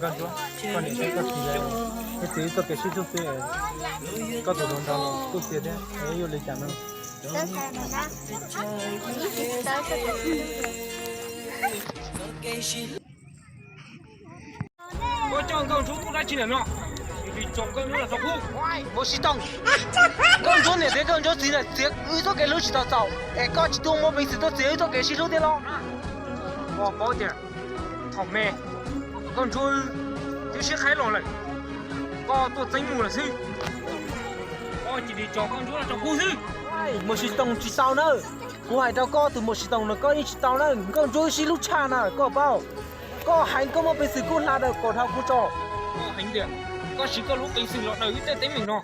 感觉过年这个期间，这这个给谁做对，搞多动当了，做对的，哎有来讲呢。都是那个，你都是。我讲讲出都来几年了，你讲讲出来说苦，我是当，讲出呢，这讲出是呢，这有做给老师到走，哎，搞起多么没事都只有做给谁做的咯，我包点，好咩，讲出就是海浪了，我都真木了是，我今天讲讲出来说苦是，một sĩ tông chỉ tao nữa, cô hải tao có từ một sĩ tông nó có ít tao nữa, con rồi xí lúc cha nè, có bao, có hành có một bên sự cô là được có thao cô cho, có hành điểm, có chỉ có lúc bình sự lọt đời tới mình nó.